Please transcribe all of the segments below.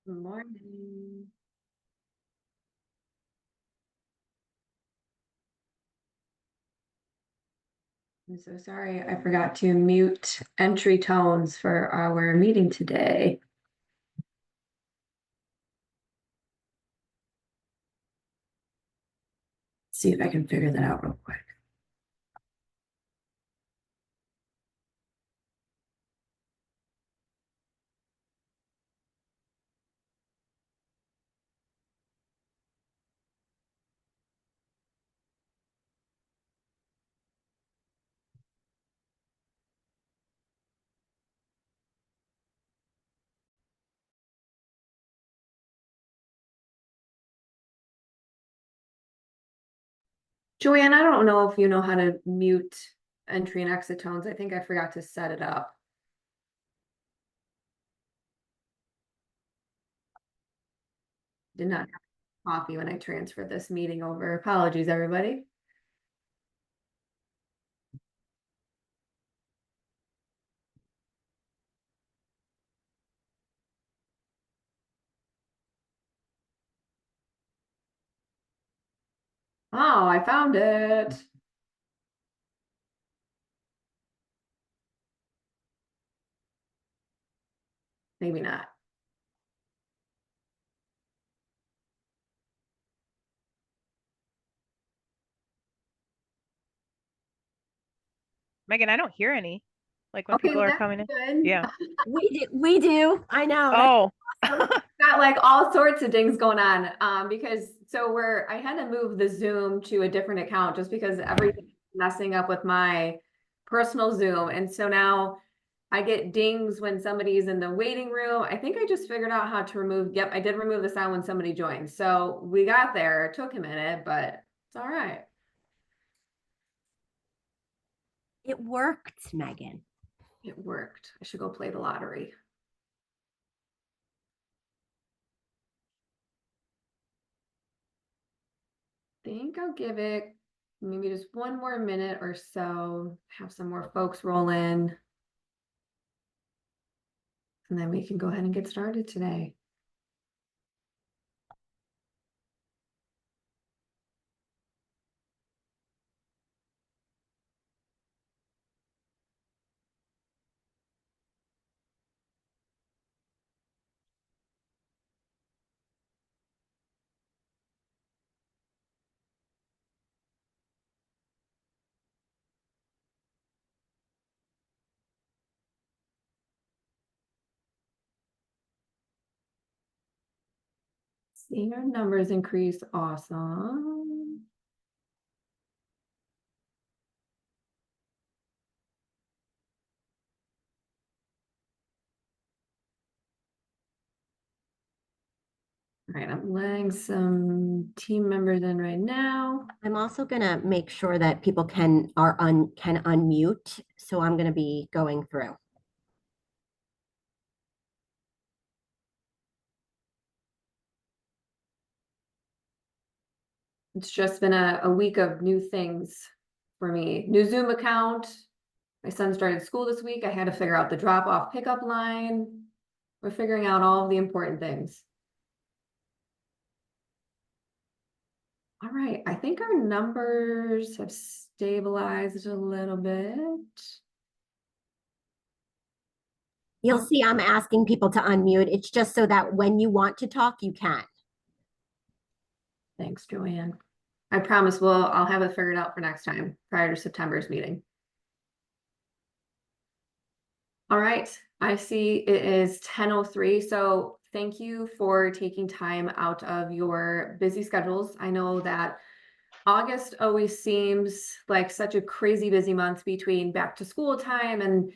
Morning. I'm so sorry. I forgot to mute entry tones for our meeting today. See if I can figure that out real quick. Joanne, I don't know if you know how to mute entry and exit tones. I think I forgot to set it up. Did not have coffee when I transferred this meeting over. Apologies, everybody. Oh, I found it. Maybe not. Megan, I don't hear any. Like when Okay, people are that's coming in. good. Yeah. We do. I know. That's Oh. awesome. Got like all sorts of things going on. Because I had to move the Zoom to a different account just because everything's messing up with my personal Zoom. And so now I get dings when somebody's in the waiting room. I think I just figured out how to remove, yep, I did remove the sound when somebody joined. So we got there. It took a minute, but it's all right. It worked, Megan. It worked. I should go play the lottery. Think I'll give it maybe just one more minute or so, have some more folks roll in. And then we can go ahead and get started today. Seeing our numbers increase, awesome. All right, I'm letting some team members in right now. I'm also gonna make sure that people can unmute. So I'm gonna be going through. It's just been a week of new things for me. New Zoom account. My son started school this week. I had to figure out the drop off pickup line. We're figuring out all the important things. All right, I think our numbers have stabilized a little bit. You'll see I'm asking people to unmute. It's just so that when you want to talk, you can. Thanks, Joanne. I promise I'll have it figured out for next time prior to September's meeting. All right, I see it is 10:03. So thank you for taking time out of your busy schedules. I know that August always seems like such a crazy busy month between back to school time, and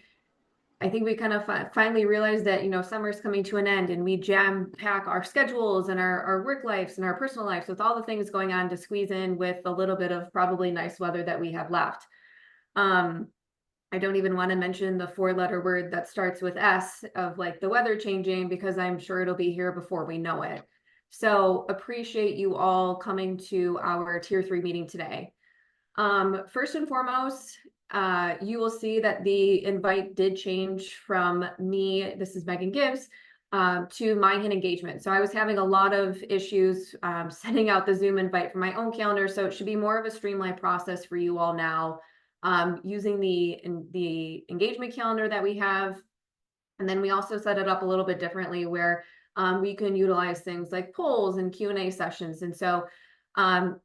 I think we kind of finally realized that, summer's coming to an end and we jam pack our schedules and our work lives and our personal lives with all the things going on to squeeze in with a little bit of probably nice weather that we have left. I don't even want to mention the 4-letter word that starts with S of like the weather changing, because I'm sure it'll be here before we know it. So appreciate you all coming to our tier 3 meeting today. First and foremost, you will see that the invite did change from me. This is Megan Gibbs to MyHin engagement. So I was having a lot of issues sending out the Zoom invite from my own calendar. So it should be more of a streamlined process for you all now, using the engagement calendar that we have. And then we also set it up a little bit differently where we can utilize things like polls and Q&A sessions. And so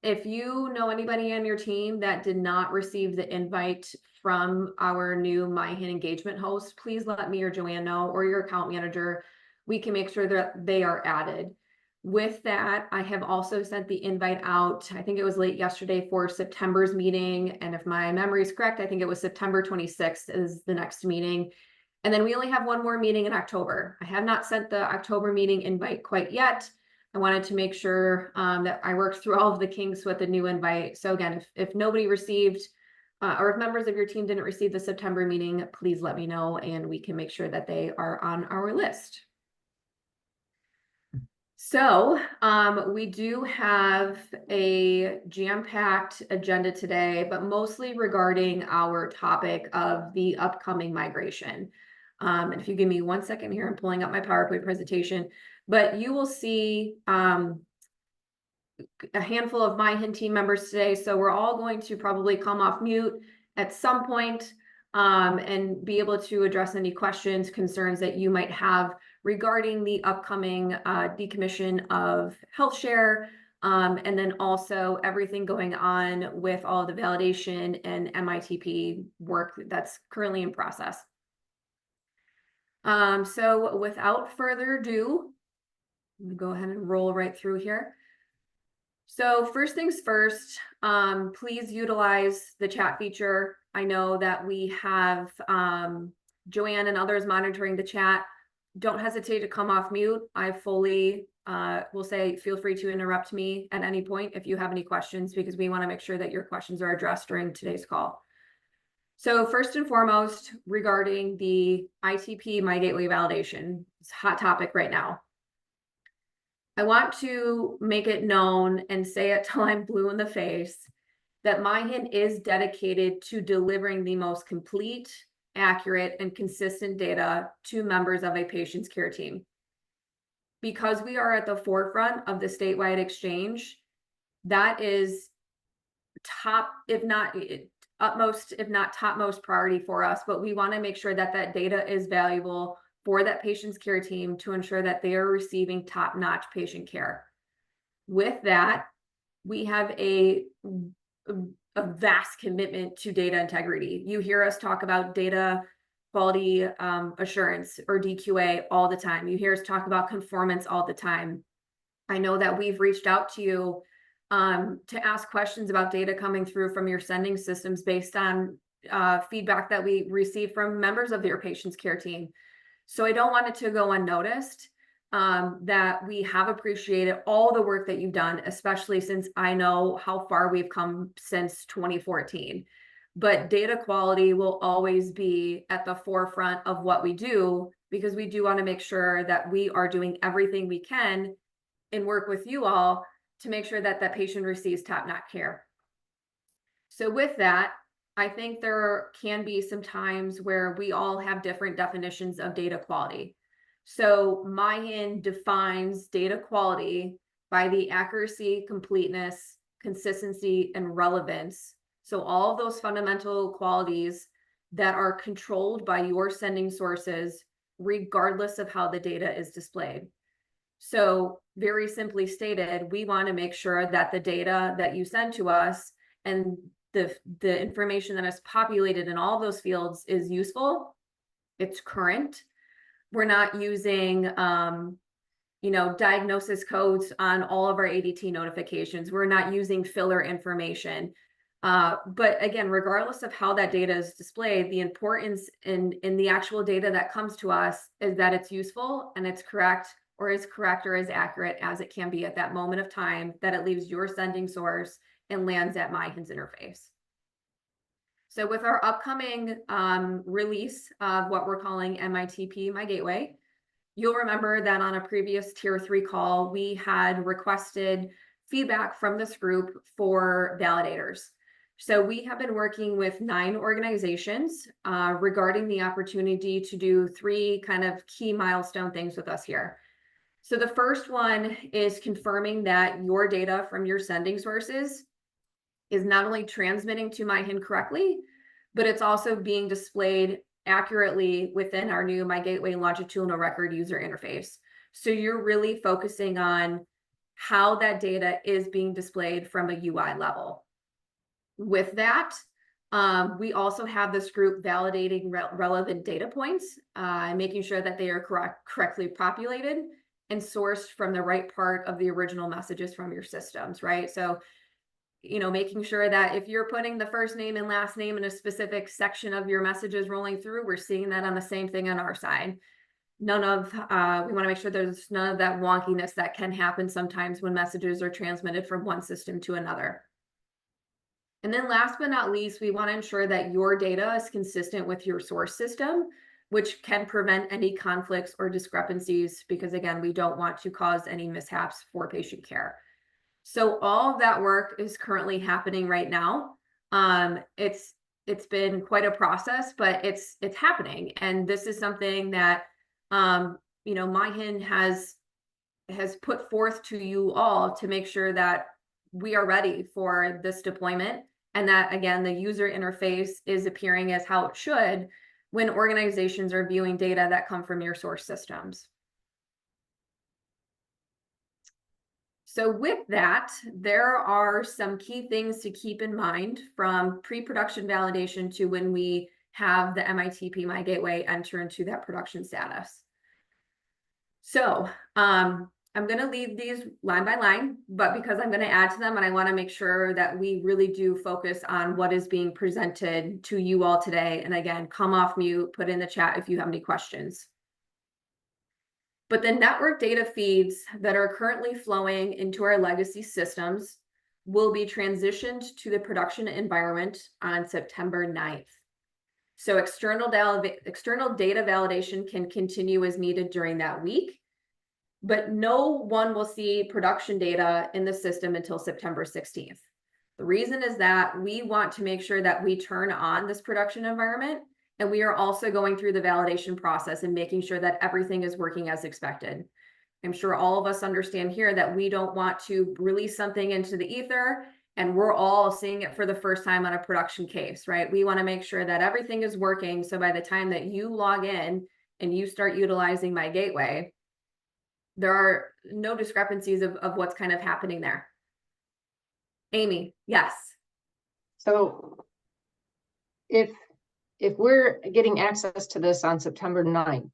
if you know anybody on your team that did not receive the invite from our new MyHin engagement host, please let me or Joanne know, or your account manager. We can make sure that they are added. With that, I have also sent the invite out, I think it was late yesterday, for September's meeting. And if my memory is correct, I think it was September 26th is the next meeting. And then we only have one more meeting in October. I have not sent the October meeting invite quite yet. I wanted to make sure that I worked through all of the kinks with the new invite. So again, if nobody received, or if members of your team didn't receive the September meeting, please let me know and we can make sure that they are on our list. So we do have a jam-packed agenda today, but mostly regarding our topic of the upcoming migration. And if you give me 1 second here, I'm pulling up my PowerPoint presentation, but you will see a handful of MyHin team members today. So we're all going to probably come off mute at some point and be able to address any questions, concerns that you might have regarding the upcoming decommission of HealthShare, and then also everything going on with all the validation and MITP work that's currently in process. So without further ado, I'm gonna go ahead and roll right through here. So first things first, please utilize the chat feature. I know that we have Joanne and others monitoring the chat. Don't hesitate to come off mute. I fully will say feel free to interrupt me at any point if you have any questions, because we want to make sure that your questions are addressed during today's call. So first and foremost, regarding the ITP MyGateway validation, it's a hot topic right now. I want to make it known and say it till I'm blue in the face that MyHin is dedicated to delivering the most complete, accurate, and consistent data to members of a patient's care team. Because we are at the forefront of the statewide exchange, that is top, if not utmost, if not topmost priority for us, but we want to make sure that that data is valuable for that patient's care team to ensure that they are receiving top-notch patient care. With that, we have a vast commitment to data integrity. You hear us talk about data quality assurance, or DQA, all the time. You hear us talk about conformance all the time. I know that we've reached out to you to ask questions about data coming through from your sending systems based on feedback that we receive from members of your patient's care team. So I don't want it to go unnoticed that we have appreciated all the work that you've done, especially since I know how far we've come since 2014. But data quality will always be at the forefront of what we do, because we do want to make sure that we are doing everything we can and work with you all to make sure that that patient receives top-notch care. So with that, I think there can be some times where we all have different definitions of data quality. So MyHin defines data quality by the accuracy, completeness, consistency, and relevance. So all of those fundamental qualities that are controlled by your sending sources, regardless of how the data is displayed. So very simply stated, we want to make sure that the data that you send to us and the information that is populated in all of those fields is useful, it's current. We're not using diagnosis codes on all of our ADT notifications. We're not using filler information. But again, regardless of how that data is displayed, the importance in the actual data that comes to us is that it's useful and it's correct, or as accurate as it can be at that moment of time that it leaves your sending source and lands at MyHin's interface. So with our upcoming release of what we're calling MITP MyGateway, you'll remember that on a previous Tier 3 call, we had requested feedback from this group for validators. So we have been working with 9 organizations regarding the opportunity to do 3 kind of key milestone things with us here. So the first one is confirming that your data from your sending sources is not only transmitting to MyHIN correctly, but it's also being displayed accurately within our new My Gateway longitudinal record user interface. So you're really focusing on how that data is being displayed from a UI level. With that, we also have this group validating relevant data points, making sure that they are correctly populated and sourced from the right part of the original messages from your systems, right? So, making sure that if you're putting the first name and last name in a specific section of your messages rolling through, we're seeing that on the same thing on our side. We want to make sure there's none of that wonkiness that can happen sometimes when messages are transmitted from one system to another. And then last but not least, we want to ensure that your data is consistent with your source system, which can prevent any conflicts or discrepancies, because again, we don't want to cause any mishaps for patient care. So all of that work is currently happening right now. It's been quite a process, but it's happening. And this is something that, MyHIN has put forth to you all to make sure that we are ready for this deployment. And that, again, the user interface is appearing as how it should when organizations are viewing data that come from your source systems. So with that, there are some key things to keep in mind from pre-production validation to when we have the MITP My Gateway enter into that production status. So I'm going to leave these line by line, but because I'm going to add to them and I want to make sure that we really do focus on what is being presented to you all today. And again, come off mute, put in the chat if you have any questions. But the network data feeds that are currently flowing into our legacy systems will be transitioned to the production environment on September 9th. So external data validation can continue as needed during that week, but no one will see production data in the system until September 16th. The reason is that we want to make sure that we turn on this production environment, and we are also going through the validation process and making sure that everything is working as expected. I'm sure all of us understand here that we don't want to release something into the ether and we're all seeing it for the first time on a production case, right? We want to make sure that everything is working. So by the time that you log in and you start utilizing My Gateway, there are no discrepancies of what's kind of happening there. Amy, yes. So if we're getting access to this on September 9th,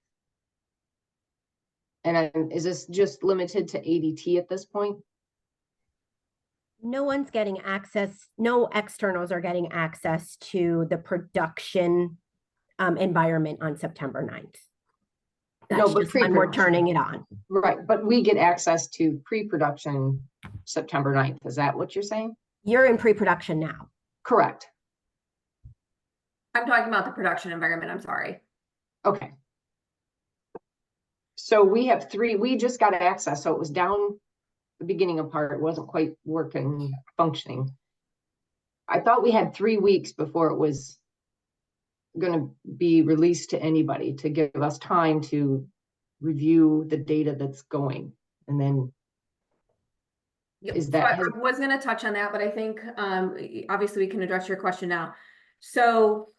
and is this just limited to ADT at this point? No one's getting access, no externals are getting access to the production environment on September 9th. That's but just when we're turning it on. Right, but we get access to pre-production September 9th. Is that what you're saying? You're in pre-production now. Correct. I'm talking about the production environment, I'm sorry. Okay. So we have 3, we just got access. So it was down the beginning of part, it wasn't quite working, functioning. I thought we had 3 weeks before it was going to be released to anybody to give us time to review the data that's going. And then is that I was going to touch on that, but I think obviously we can address your question now. So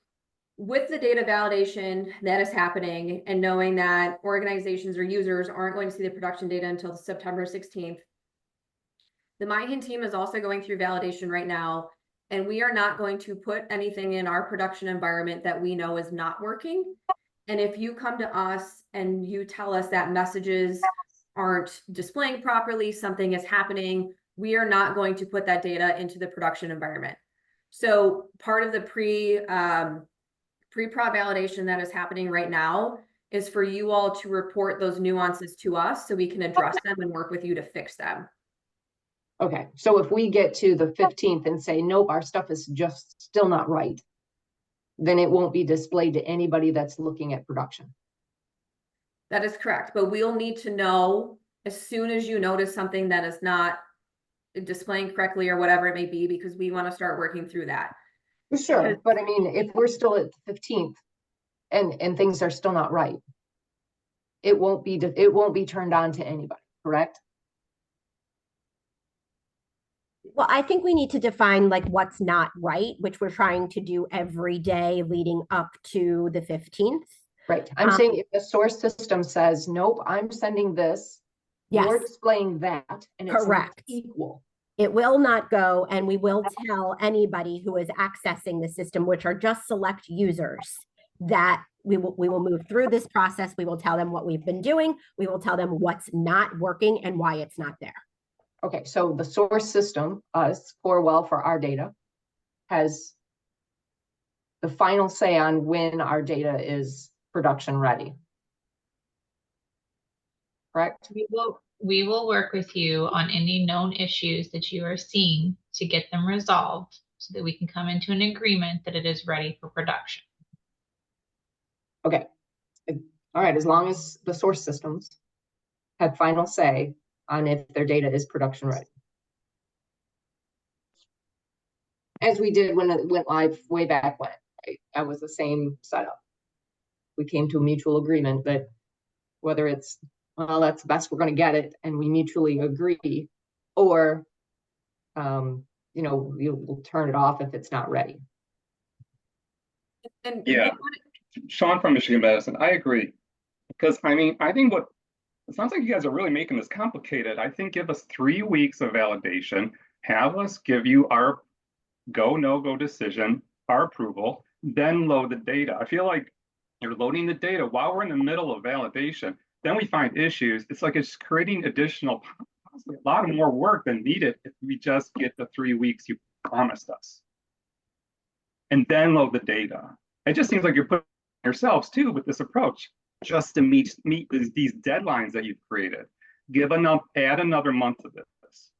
with the data validation that is happening and knowing that organizations or users aren't going to see the production data until September 16th, the MyHIN team is also going through validation right now, and we are not going to put anything in our production environment that we know is not working. And if you come to us and you tell us that messages aren't displaying properly, something is happening, we are not going to put that data into the production environment. So part of the pre-prod validation that is happening right now is for you all to report those nuances to us so we can address them and work with you to fix them. okay? So if we get to the 15th and say, nope, our stuff is just still not right, then it won't be displayed to anybody that's looking at production. That is correct, but we'll need to know as soon as you notice something that is not displaying correctly or whatever it may be, because we want to start working through that. Sure, Because- but I mean, if we're still at the 15th and things are still not right, it won't be turned on to anybody, correct? Well, I think we need to define like what's not right, which we're trying to do every day leading up to the 15th. Right. I'm saying if the source system says, nope, I'm sending this, you're Yes, displaying that, and it's not correct. equal. It will not go, and we will tell anybody who is accessing the system, which are just select users, that we will move through this process. We will tell them what we've been doing. We will tell them what's not working and why it's not there. Okay, so the source system, us, Corewell for our data, has the final say on when our data is production ready. Correct? We will work with you on any known issues that you are seeing to get them resolved so that we can come into an agreement that it is ready for production. Okay. All right, as long as the source systems have final say on if their data is production ready. As we did when it went live way back when, right? That was the same setup. We came to a mutual agreement that whether it's, well, that's the best we're going to get it, and we mutually agree, or, you know, we'll turn it off if it's not ready. And Yeah. Sean from Michigan Medicine, I agree. Because I mean, I think what it sounds like you guys are really making this complicated. I think give us 3 weeks of validation, have us give you our go, no go decision, our approval, then load the data. I feel like you're loading the data while we're in the middle of validation. Then we find issues. It's like it's creating additional, possibly a lot of more work than needed if we just get the 3 weeks you promised us. And then load the data. It just seems like you're putting yourselves too with this approach just to meet these deadlines that you've created. Add another month to this.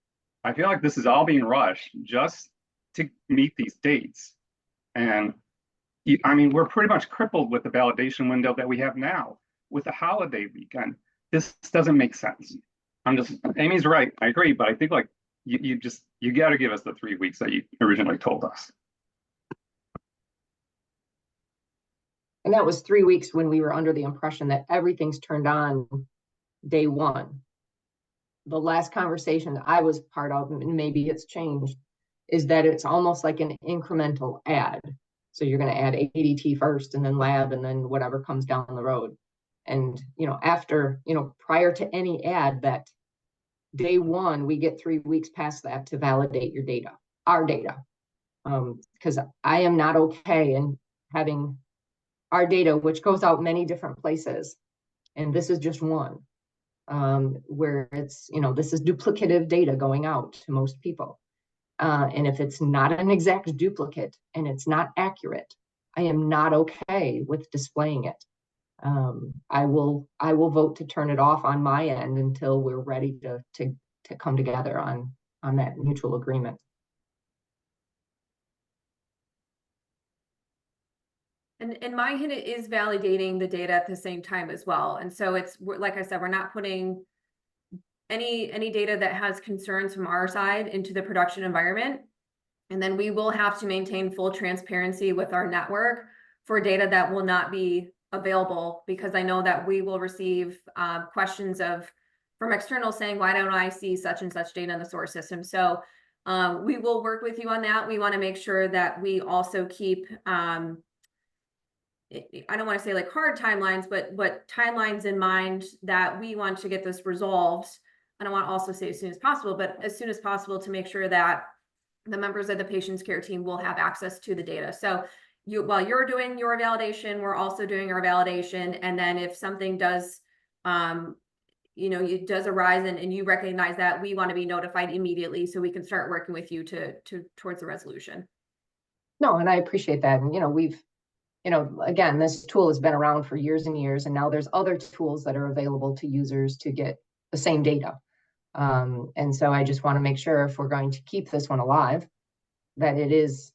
I feel like this is all being rushed just to meet these dates. And I mean, we're pretty much crippled with the validation window that we have now with the holiday weekend. This doesn't make sense. Amy's right, I agree, but I think like you got to give us the 3 weeks that you originally told us. And that was 3 weeks when we were under the impression that everything's turned on day one. The last conversation that I was part of, and maybe it's changed, is that it's almost like an incremental add. So you're going to add ADT first and then lab and then whatever comes down the road. And, you know, after, you know, prior to any add, that day one, we get 3 weeks past that to validate your data, our data. Because I am not okay in having our data, which goes out many different places, and this is just one, where it's, you know, this is duplicative data going out to most people. And if it's not an exact duplicate and it's not accurate, I am not okay with displaying it. I will vote to turn it off on my end until we're ready to come together on that mutual agreement. And my hint is validating the data at the same time as well. And so like I said, we're not putting any data that has concerns from our side into the production environment. And then we will have to maintain full transparency with our network for data that will not be available, because I know that we will receive questions from externals saying, why don't I see such and such data in the source system? So we will work with you on that. We want to make sure that we also keep I don't want to say like hard timelines, but timelines in mind that we want to get this resolved. I don't want to also say as soon as possible, but as soon as possible to make sure that the members of the patient's care team will have access to the data. So while you're doing your validation, we're also doing our validation. And then if something does, you know, it does arise and you recognize that, we want to be notified immediately so we can start working with you towards the resolution. No, and I appreciate that. And, you know, you know, again, this tool has been around for years and years, and now there's other tools that are available to users to get the same data. And so I just want to make sure if we're going to keep this one alive, that it is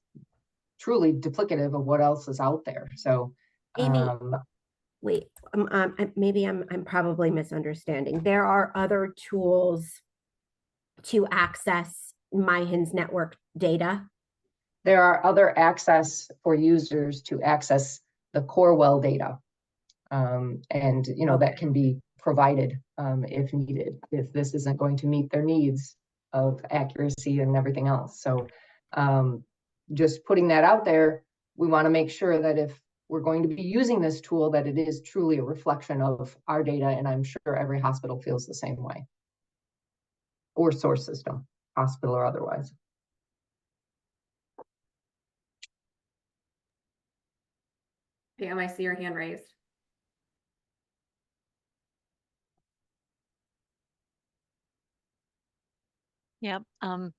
truly duplicative of what else is out there. So, Amy, wait, maybe I'm probably misunderstanding. There are other tools to access MyHIN's network data? There are other access for users to access the Corewell data. And that can be provided if needed, if this isn't going to meet their needs of accuracy and everything else. So just putting that out there, we want to make sure that if we're going to be using this tool, that it is truly a reflection of our data. And I'm sure every hospital feels the same way, or source system, hospital or otherwise. Pam, I see your hand raised. Yep. I'm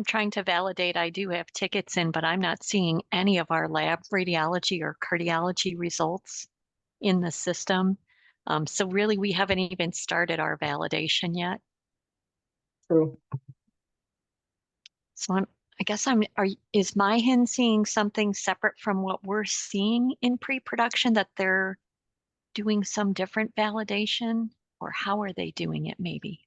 trying to validate. I do have tickets in, but I'm not seeing any of our lab radiology or cardiology results in the system. So really, we haven't even started our validation yet. True. So is MyHIN seeing something separate from what we're seeing in pre-production, that they're doing some different validation, or how are they doing it maybe?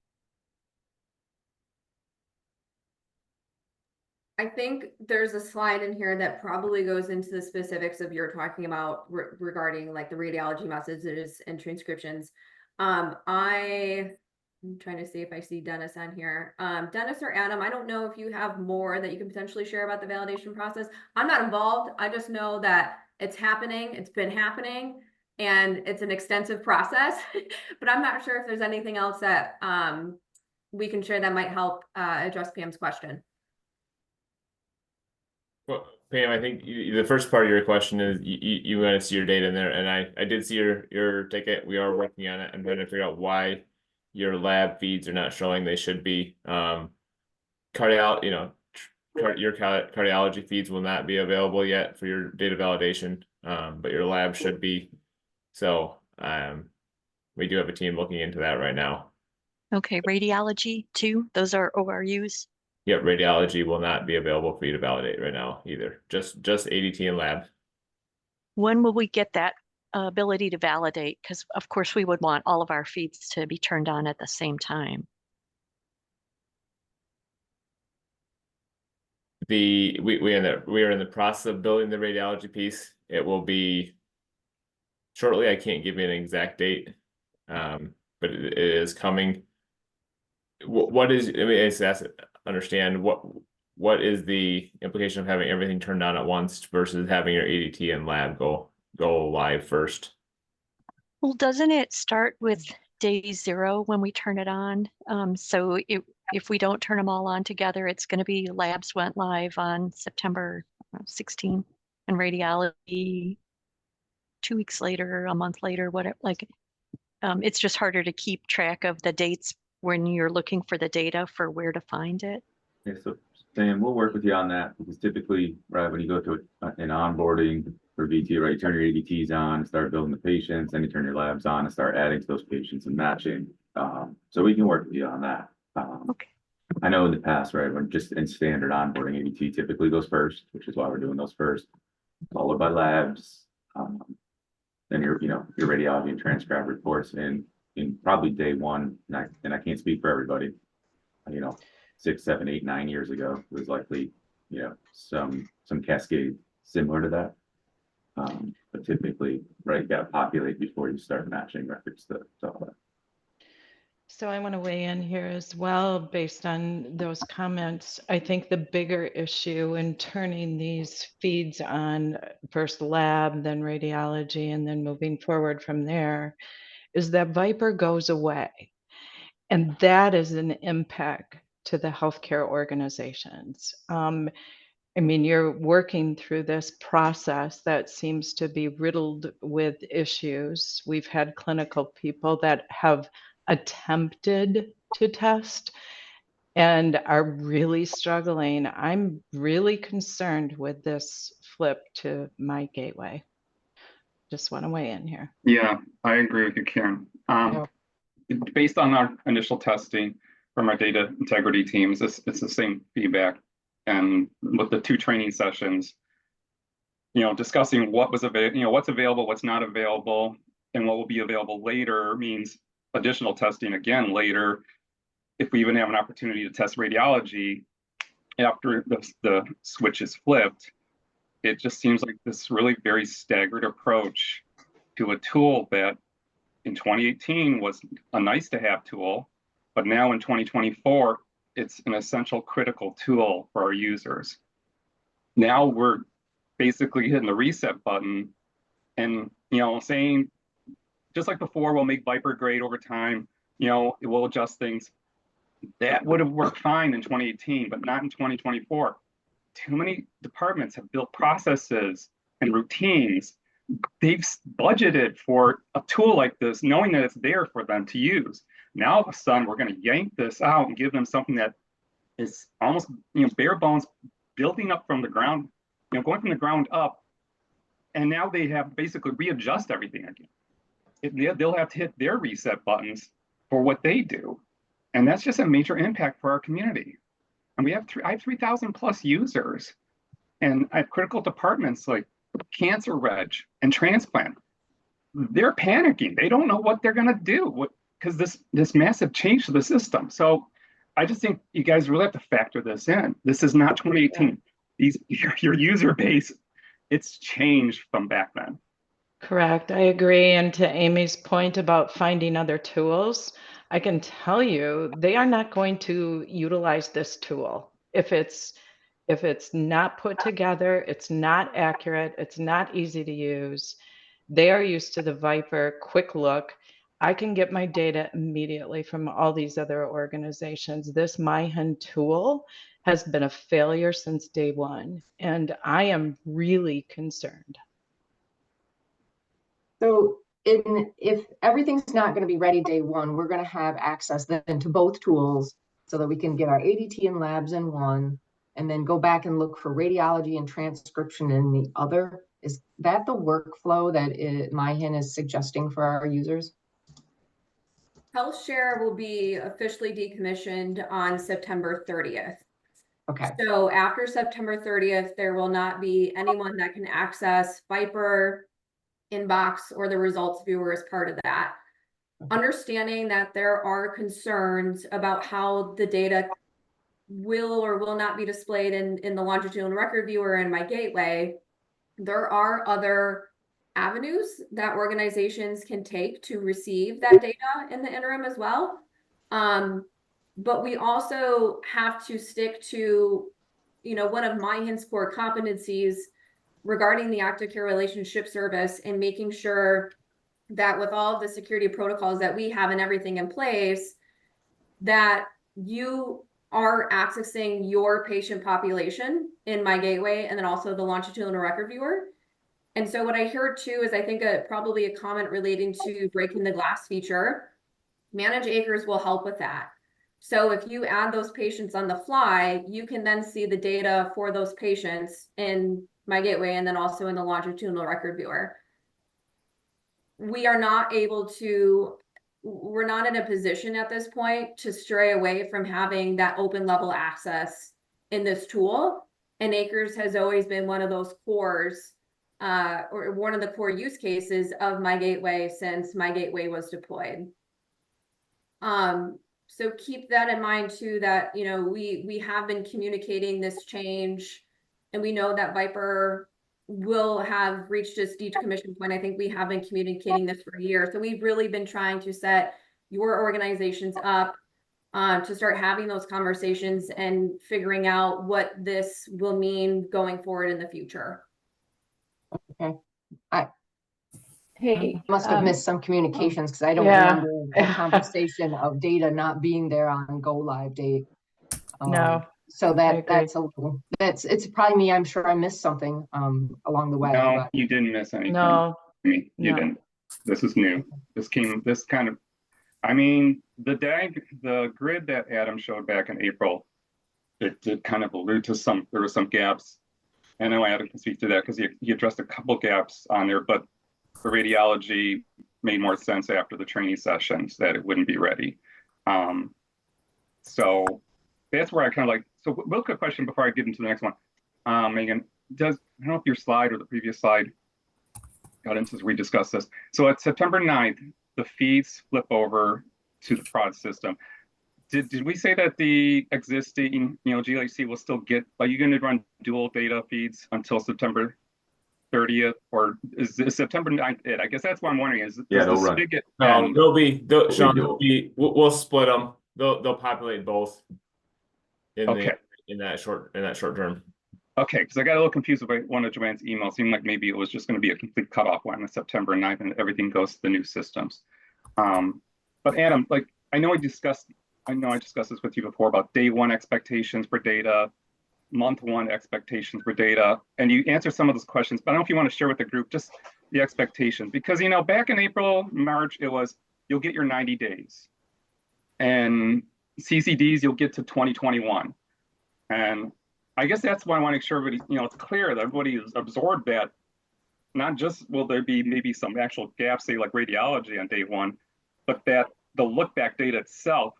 I think there's a slide in here that probably goes into the specifics of you're talking about regarding like the radiology messages and transcriptions. I'm trying to see if I see Dennis on here. Dennis or Adam, I don't know if you have more that you can potentially share about the validation process. I'm not involved. I just know that it's happening. It's been happening, and it's an extensive process. But I'm not sure if there's anything else that we can share that might help address Pam's question. Well, Pam, I think the first part of your question is you want to see your data in there, and I did see your ticket. We are working on it. I'm trying to figure out why your lab feeds are not showing. They should be. Your cardiology feeds will not be available yet for your data validation, but your lab should be. So we do have a team looking into that right now. Okay, radiology too. Those are ORUs. Yep, radiology will not be available for you to validate right now either. Just ADT and lab. When will we get that ability to validate? Because of course we would want all of our feeds to be turned on at the same time. We are in the process of building the radiology piece. It will be shortly. I can't give you an exact date, but it is coming. What is? I mean, understand what is the implication of having everything turned on at once versus having your ADT and lab go live first? Well, doesn't it start with day 0 when we turn it on? So if we don't turn them all on together, it's going to be labs went live on September 16th, and radiology 2 weeks later, a month later, whatever. Like, it's just harder to keep track of the dates when you're looking for the data for where to find it. Yeah, so Sam, we'll work with you on that, because typically, right, when you go to an onboarding for VT, right, you turn your ADTs on, start building the patients, then you turn your labs on and start adding to those patients and matching. So we can work with you on that. Okay. I know in the past, right, when just in standard onboarding, ADT typically goes first, which is why we're doing those first, followed by labs. Then your radiology and transcribe reports in probably day 1, and I can't speak for everybody. 6, 7, 8, 9 years ago, it was likely, some cascade similar to that. But typically, right, you got to populate before you start matching records to all that. So I want to weigh in here as well, based on those comments. I think the bigger issue in turning these feeds on, first lab, then radiology, and then moving forward from there, is that Viper goes away. And that is an impact to the healthcare organizations. I mean, you're working through this process that seems to be riddled with issues. We've had clinical people that have attempted to test and are really struggling. I'm really concerned with this flip to My Gateway. Just want to weigh in here. Yeah, I agree with you, Karen. Based on our initial testing from our data integrity teams, it's the same feedback. And with the 2 training sessions, discussing what was available, what's available, what's not available, and what will be available later means additional testing again later. if we even have an opportunity to test radiology after the switch is flipped, it just seems like this really very staggered approach to a tool that in 2018 was a nice to have tool, but now in 2024, it's an essential critical tool for our users. Now we're basically hitting the reset button and, saying, just like before, we'll make Viper great over time, we'll adjust things. That would have worked fine in 2018, but not in 2024. Too many departments have built processes and routines. They've budgeted for a tool like this, knowing that it's there for them to use. Now, all of a sudden, we're going to yank this out and give them something that is almost, bare bones, building up from the ground, going from the ground up. And now they have basically readjust everything again. They'll have to hit their reset buttons for what they do. And that's just a major impact for our community. And I have 3,000 plus users. And I have critical departments like cancer reg and transplant. They're panicking. They don't know what they're going to do because this massive change to the system. So I just think you guys really have to factor this in. This is not 2018. Your user base, it's changed from back then. Correct. I agree. And to Amy's point about finding other tools, I can tell you they are not going to utilize this tool. If it's not put together, it's not accurate, it's not easy to use. They are used to the Viper quick look. I can get my data immediately from all these other organizations. This MyHIN tool has been a failure since day one, and I am really concerned. So if everything's not going to be ready day one, we're going to have access then to both tools so that we can get our ADT and labs in one, and then go back and look for radiology and transcription in the other. Is that the workflow that MyHIN is suggesting for our users? HealthShare will be officially decommissioned on September 30th. Okay. So after September 30th, there will not be anyone that can access Viper, Inbox, or the results viewer as part of that. Understanding that there are concerns about how the data will or will not be displayed in the longitudinal record viewer and my gateway, there are other avenues that organizations can take to receive that data in the interim as well. But we also have to stick to, one of MyHIN's core competencies regarding the active care relationship service, and making sure that with all of the security protocols that we have and everything in place, that you are accessing your patient population in my gateway and then also the longitudinal record viewer. And so what I heard too is I think probably a comment relating to breaking the glass feature. Manage Acres will help with that. So if you add those patients on the fly, you can then see the data for those patients in my gateway and then also in the longitudinal record viewer. We're not in a position at this point to stray away from having that open level access in this tool. And Acres has always been one of those cores, or one of the core use cases of my gateway since my gateway was deployed. So keep that in mind too, that, we have been communicating this change, and we know that Viper will have reached its decommission point. I think we have been communicating this for a year. So we've really been trying to set your organizations up to start having those conversations and figuring out what this will mean going forward in the future. Okay. Hey, Must have missed some communications because I don't remember a conversation of data not being there on go live date. No. So it's probably me. I'm sure I missed something along the way. No, but... you didn't miss anything. No. You didn't. This is new. The grid that Adam showed back in April, it did kind of allude to there were some gaps. I know Adam can speak to that because he addressed a couple gaps on there, but the radiology made more sense after the training sessions that it wouldn't be ready. So that's where I kind of like, so real quick question before I get into the next one. Megan, I don't know if your slide or the previous slide got into as we discussed this. So at September 9th, the feeds flip over to the prod system. Did we say that the existing, GLHC will still get, are you going to run dual data feeds until September 30th, or is September 9th it? I guess that's what I'm wondering is, Yeah, does they'll the run. spigot No, end? Sean, dual. we'll split them. They'll populate both Okay. in that short term. Okay, because I got a little confused with one of Joanne's emails. Seemed like maybe it was just going to be a complete cutoff line on September 9th and everything goes to the new systems. But Adam, like I know I discussed this with you before about day one expectations for data, month one expectations for data, and you answer some of those questions, but I don't know if you want to share with the group just the expectations, because back in April, March, it was you'll get your 90 days, and CCDs you'll get to 2021, and I guess that's why I want to make sure everybody, it's clear that everybody has absorbed that. Not just will there be maybe some actual gaps, say like radiology on day one, but that the look back data itself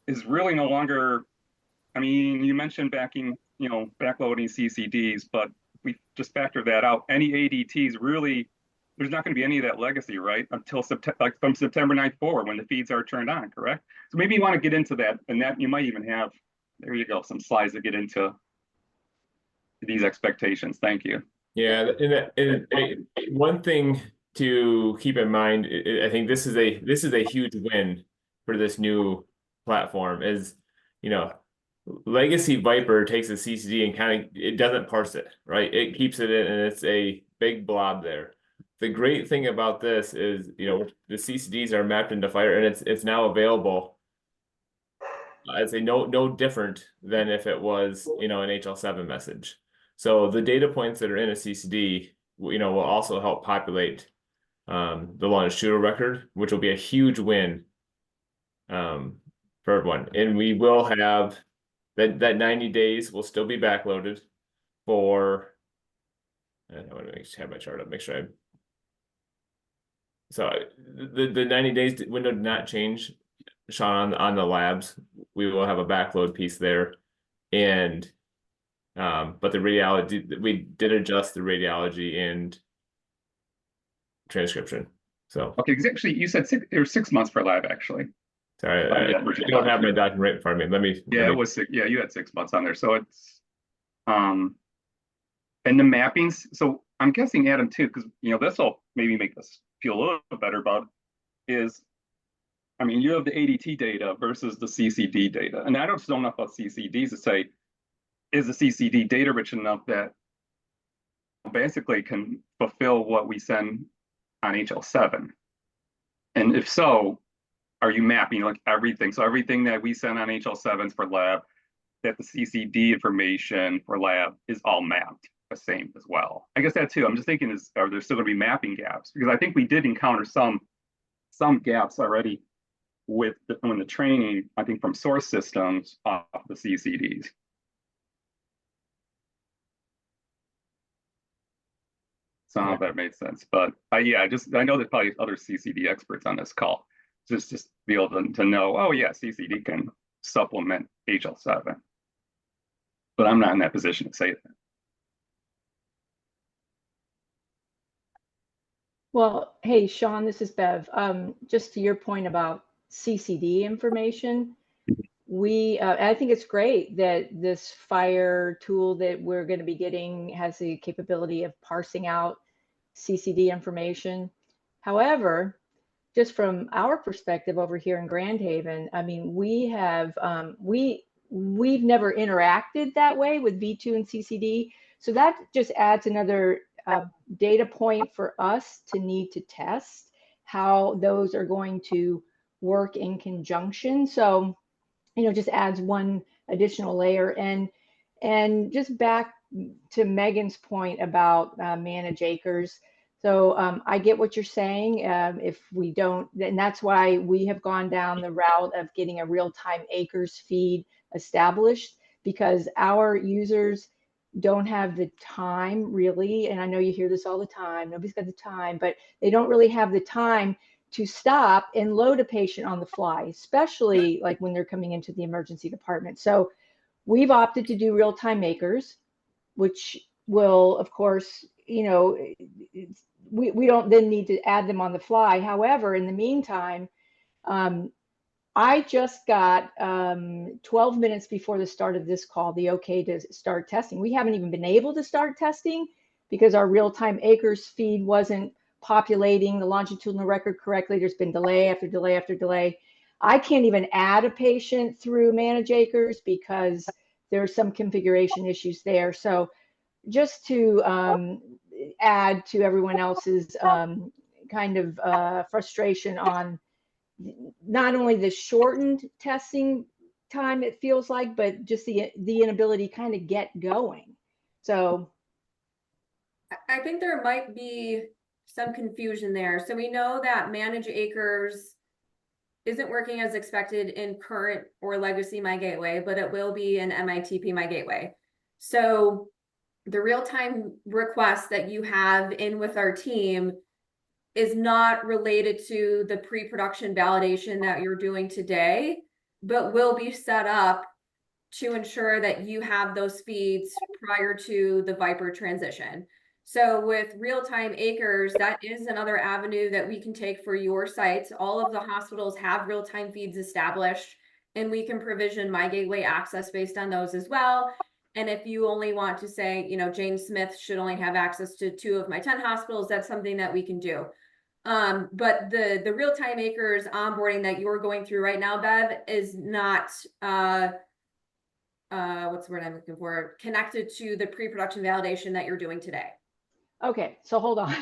is really no longer. I mean, you mentioned backloading CCDs, but we just factor that out. Any ADTs really, there's not going to be any of that legacy, right? Until from September 9th forward when the feeds are turned on, correct? So maybe you want to get into that, and that you might even have, there you go, some slides that get into these expectations. Thank you. Yeah, one thing to keep in mind, I think this is a huge win for this new platform. Is Legacy Viper takes a CCD and it doesn't parse it, right? It keeps it in, and it's a big blob there. The great thing about this is, the CCDs are mapped into Fire, and it's now available. I'd say no different than if it was, an HL7 message. So the data points that are in a CCD, will also help populate the longitudinal record, which will be a huge win for everyone. And we will have that 90 days will still be backloaded for. I want to have my chart up, make sure I. So the 90 days window did not change, Sean, on the labs. We will have a backload piece there, and but the radiology, we did adjust the radiology and transcription. So okay, because actually you said 6 months for lab actually. Sorry, I don't have my document right in front of me. It was 6. Yeah, you had 6 months on there, so it's and the mappings. So I'm guessing Adam too, because this will maybe make us feel a little bit better about is. I mean, you have the ADT data versus the CCD data, and I don't know enough about CCDs to say, is the CCD data rich enough that basically can fulfill what we send on HL7? And if so, are you mapping like everything? So everything that we send on HL7s for lab, that the CCD information for lab is all mapped the same as well. I guess that too. I'm just thinking, are there still going to be mapping gaps? Because I think we did encounter some gaps already with when the training, I think, from source systems off the CCDs. So I don't know if that made sense, but yeah, I know there's probably other CCD experts on this call. Just be able to know, oh yeah, CCD can supplement HL7, but I'm not in that position to say that. Well, hey, Sean, this is Bev. Just to your point about CCD information, I think it's great that this Fire tool that we're going to be getting has the capability of parsing out CCD information. However, just from our perspective over here in Grand Haven, I mean, we have we've never interacted that way with V2 and CCD, so that just adds another data point for us to need to test how those are going to work in conjunction. So, just adds one additional layer. And just back to Megan's point about manage acres. So I get what you're saying. If we don't, and that's why we have gone down the route of getting a real-time acres feed established, because our users don't have the time really. And I know you hear this all the time, nobody's got the time, but they don't really have the time to stop and load a patient on the fly, especially like when they're coming into the emergency department. So we've opted to do real-time acres, which will, of course, we don't then need to add them on the fly. However, in the meantime, I just got 12 minutes before the start of this call, the okay to start testing. We haven't even been able to start testing because our real-time acres feed wasn't populating the longitudinal record correctly. There's been delay after delay after delay. I can't even add a patient through Manage Acres because there's some configuration issues there. So just to add to everyone else's kind of frustration on not only the shortened testing time, it feels like, but just the inability to kind of get going. So I think there might be some confusion there. So we know that Manage Acres isn't working as expected in current or legacy My Gateway, but it will be in MITP My Gateway. So the real-time request that you have in with our team is not related to the pre-production validation that you're doing today, but will be set up to ensure that you have those feeds prior to the Viper transition. So with real-time acres, that is another avenue that we can take for your sites. All of the hospitals have real-time feeds established, and we can provision My Gateway access based on those as well. And if you only want to say, you know, James Smith should only have access to 2 of my 10 hospitals, that's something that we can do. But the real-time acres onboarding that you're going through right now, Bev, is not what's the word I'm looking for, connected to the pre-production validation that you're doing today. okay, so hold on.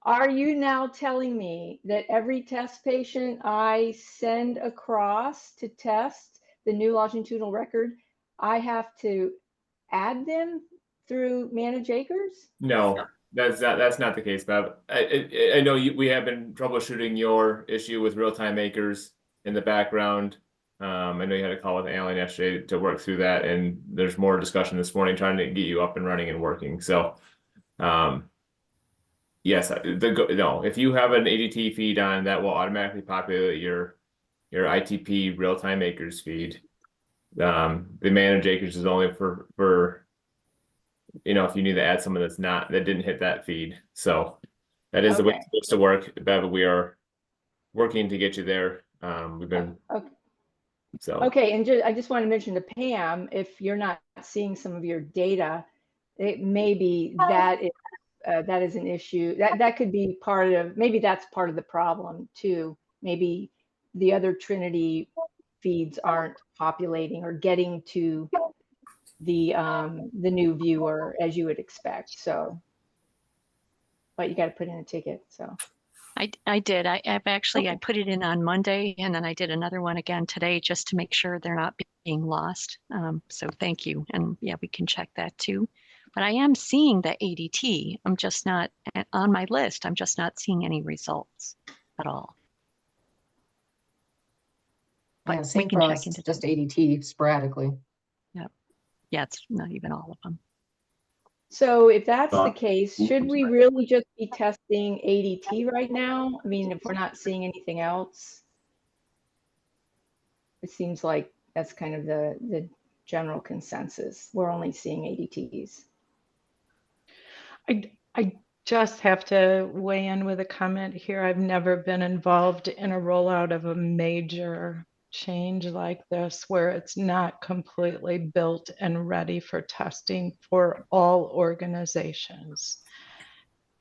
Are you now telling me that every test patient I send across to test the new longitudinal record, I have to add them through Manage Acres? No, that's not the case, Bev. I know we have been troubleshooting your issue with real-time acres in the background. I know you had a call with Alan yesterday to work through that, and there's more discussion this morning trying to get you up and running and working. So, yes, no, if you have an ADT feed on, that will automatically populate your ITP real-time acres feed. The Manage Acres is only for you know, if you need to add someone that didn't hit that feed. So that is the way it's supposed to work, Bev. We are working to get you there. We've been Okay, and I just want to mention to Pam, if you're not seeing some of your data, it may be that that is an issue. That could be part of, maybe that's part of the problem too. Maybe the other Trinity feeds aren't populating or getting to the new viewer as you would expect. So, but you got to put in a ticket. So I did. I've actually, I put it in on Monday, and then I did another one again today just to make sure they're not being lost. So thank you. And yeah, we can check that too. But I am seeing the ADT. I'm just not on my list. I'm just not seeing any results at all. But Yeah, same we can for check us, into just ADT sporadically. Yep. Yeah, it's not even all of them. So if that's the case, should we really just be testing ADT right now? I mean, if we're not seeing anything else, it seems like that's kind of the general consensus. We're only seeing ADTs. I just have to weigh in with a comment here. I've never been involved in a rollout of a major change like this where it's not completely built and ready for testing for all organizations.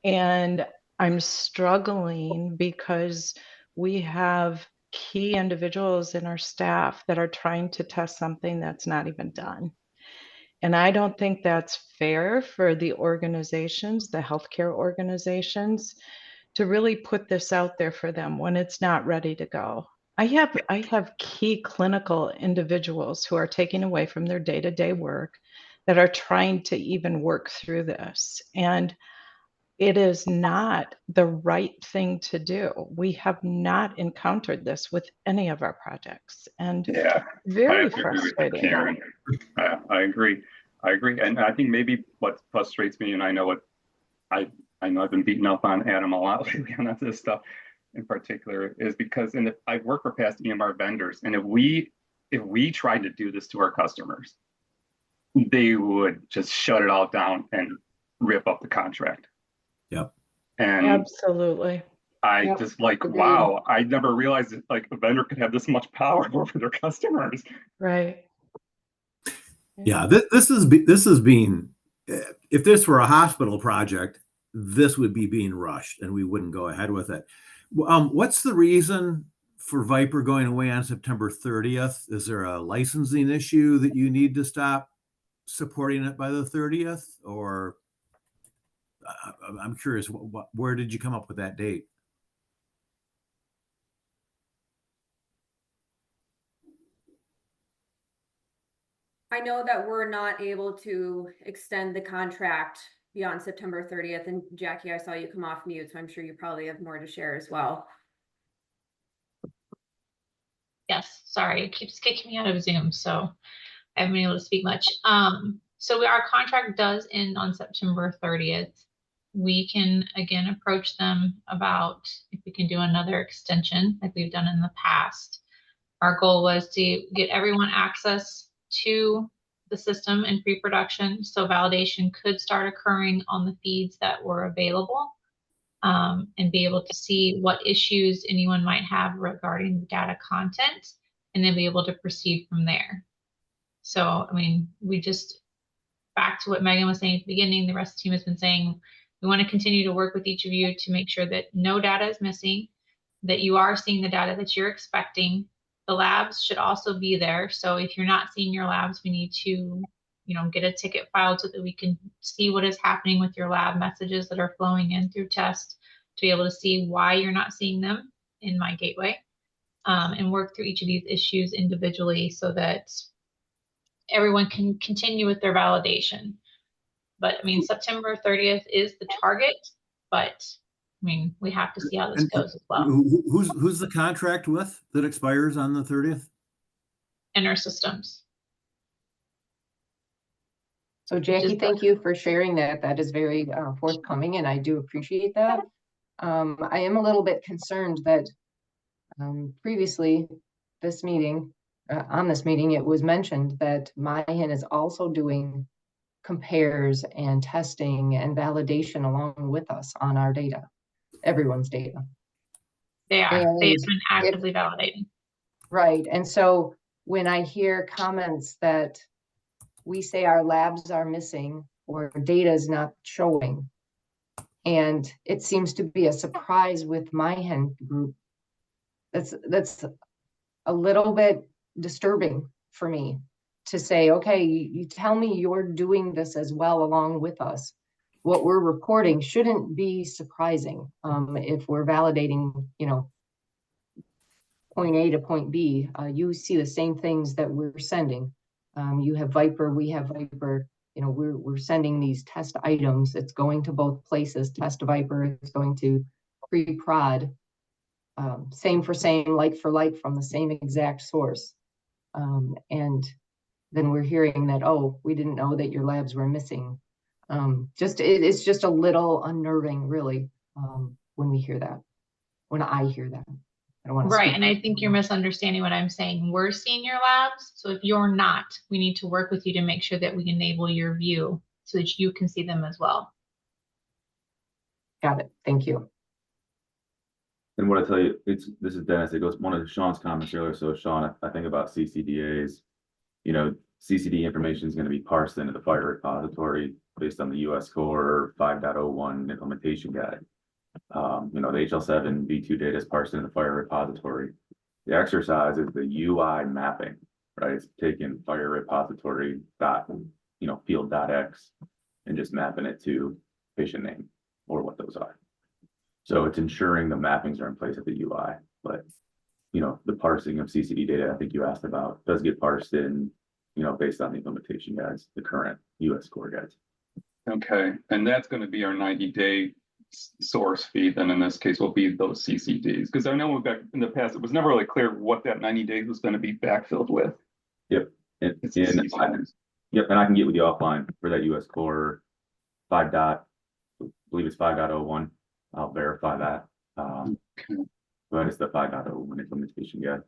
And I'm struggling because we have key individuals in our staff that are trying to test something that's not even done. And I don't think that's fair for the organizations, the healthcare organizations, to really put this out there for them when it's not ready to go. I have key clinical individuals who are taking away from their day-to-day work that are trying to even work through this. And it is not the right thing to do. We have not encountered this with any of our projects, and Yeah, very I agree with frustrating. Karen. I agree. And I think maybe what frustrates me, and I know I know I've been beating up on Adam a lot lately on this stuff in particular, is because I've worked for past EMR vendors, and if we tried to do this to our customers, they would just shut it all down and rip up the contract. Yep. And Absolutely. I Yep, just like, agreed. wow, I never realized that like a vendor could have this much power over their customers. Right. Yeah, this is being, if this were a hospital project, this would be being rushed and we wouldn't go ahead with it. What's the reason for Viper going away on September 30th? Is there a licensing issue that you need to stop supporting it by the 30th? Or I'm curious, where did you come up with that date? I know that we're not able to extend the contract beyond September 30th. And Jackie, I saw you come off mute, so I'm sure you probably have more to share as well. Yes, sorry, it keeps kicking me out of Zoom, so I haven't been able to speak much. So our contract does end on September 30th. We can again approach them about if we can do another extension like we've done in the past. Our goal was to get everyone access to the system in pre-production, so validation could start occurring on the feeds that were available, and be able to see what issues anyone might have regarding the data content, and then be able to proceed from there. So, I mean, we just, back to what Megan was saying at the beginning, the rest of the team has been saying, we want to continue to work with each of you to make sure that no data is missing, that you are seeing the data that you're expecting. The labs should also be there. So if you're not seeing your labs, we need to, get a ticket filed so that we can see what is happening with your lab messages that are flowing in through test, to be able to see why you're not seeing them in my gateway, and work through each of these issues individually so that everyone can continue with their validation. But I mean, September 30th is the target, but I mean, we have to see how this goes as well. Who's the contract with that expires on the 30th? InterSystems. So Jackie, thank you for sharing that. That is very forthcoming, and I do appreciate that. I am a little bit concerned that previously on this meeting, it was mentioned that MyHin is also doing compares and testing and validation along with us on our data, everyone's data. They are. And They've been actively validating. Right. And so when I hear comments that we say our labs are missing or data is not showing, and it seems to be a surprise with MyHin group, that's a little bit disturbing for me to say, okay, you tell me you're doing this as well along with us. What we're reporting shouldn't be surprising if we're validating, point A to point B. You see the same things that we're sending. You have Viper, we have Viper. We're sending these test items. It's going to both places. Test Viper is going to pre-prod. Same for same, like for like from the same exact source. And then we're hearing that, oh, we didn't know that your labs were missing. It's just a little unnerving, really, when we hear that, when I hear that. I don't want to. Right, and I think you're misunderstanding what I'm saying. We're seeing your labs, so if you're not, we need to work with you to make sure that we enable your view so that you can see them as well. Got it. Thank you. And what I tell you, this is Dennis. It goes one of Sean's comments earlier. So Sean, I think about CCDAs. CCD information is going to be parsed into the fire repository based on the US Core 5.01 implementation guide. The HL7 V2 data is parsed into the fire repository. The exercise is the UI mapping, right? It's taking fire repository field.x and just mapping it to patient name or what those are. So it's ensuring the mappings are in place at the UI, but the parsing of CCD data, I think you asked about, does get parsed in, based on the implementation guides, the current US Core guides. Okay, and that's going to be our 90-day source feed, and in this case will be those CCDs, because I know back in the past it was never really clear what that 90 days was going to be backfilled with. Yep. And I can get with you offline for that US Core 5. I believe it's 5.01. I'll verify that. But it's the 5.01 implementation guide.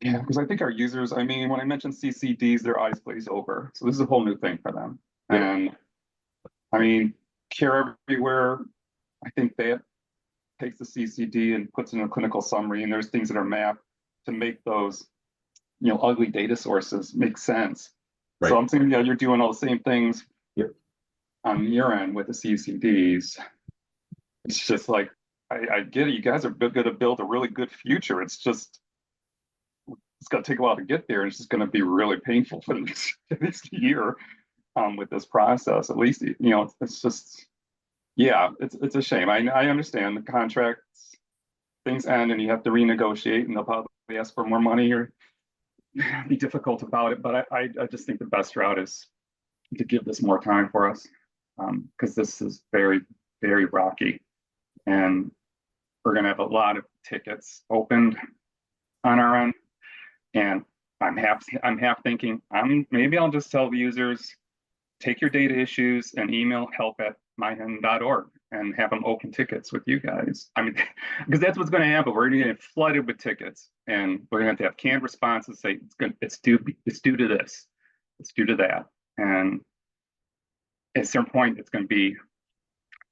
Yeah, because I think our users, when I mentioned CCDs, their eyes glaze over. So this is a whole new thing for them. Yeah. And Care Everywhere, I think takes the CCD and puts in a clinical summary, and there's things that are mapped to make those, ugly data sources make sense. Right. So I'm saying, you're doing all the same things. Yep. On your end with the CCDs. It's just like, I get it. You guys are going to build a really good future. It's just, it's going to take a while to get there. It's just going to be really painful for the next year with this process. At least, it's just, yeah, it's a shame. I understand the contracts, things end and you have to renegotiate, and they'll probably ask for more money or be difficult about it. But I just think the best route is to give this more time for us, because this is very, very rocky, and we're going to have a lot of tickets opened on our end. And I'm half thinking maybe I'll just tell the users, take your data issues and email help@myhen.org and have them open tickets with you guys. I mean, because that's what's going to happen. We're going to get flooded with tickets, and we're going to have canned responses say it's due to this, it's due to that, and at a certain point, it's going to be